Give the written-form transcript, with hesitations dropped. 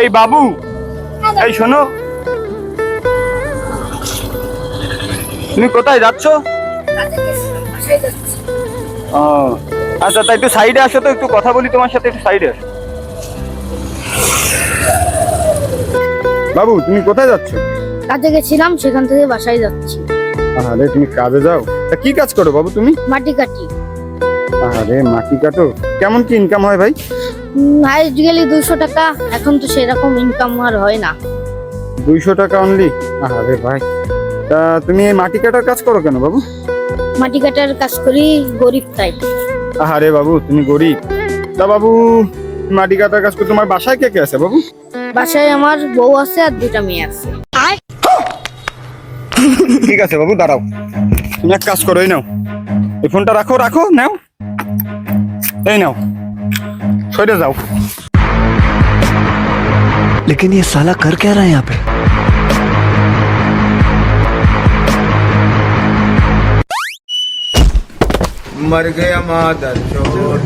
এই বাবু, এই শোনো, তুমি কোথায় যাচ্ছ? ও আচ্ছা, তাই একটু সাইডে আসো তো, একটু কথা বলি তোমার সাথে, একটু সাইডে আসো। বাবু তুমি কোথায় যাচ্ছ? কাজে গেছিলাম, সেখান থেকে বাসায় যাচ্ছি। আরে তুমি কাজে যাও? তা কি কাজ করো বাবু তুমি? মাটি কাটি। আরে মাটি কাটো, কেমন কি ইনকাম হয় ভাই? হাইস্ট গেলে 200 টাকা, এখন তো সেরকম ইনকাম আর হয় না। 200 টাকা অনলি? আরে ভাই, তা তুমি এই মাটি কাটার কাজ করো কেন বাবু? মাটি কাটার কাজ করি, গরিব তাই। আরে বাবু তুমি গরিব, তা বাবু মাটি কাটার কাজ করে তোমার বাসায় কে কে আছে বাবু? বাসায় আমার বউ আছে আর 2টা মেয়ে আছে। ঠিক আছে বাবু, দাঁড়াও, তুমি এক কাজ করো, এই নাও, এই ফোনটা রাখো, রাখো, নাও, এই নাও, সরে যাও। लेकिन ये साला कर क्या रहा है यहाँ पे? मर गया मादर चोद।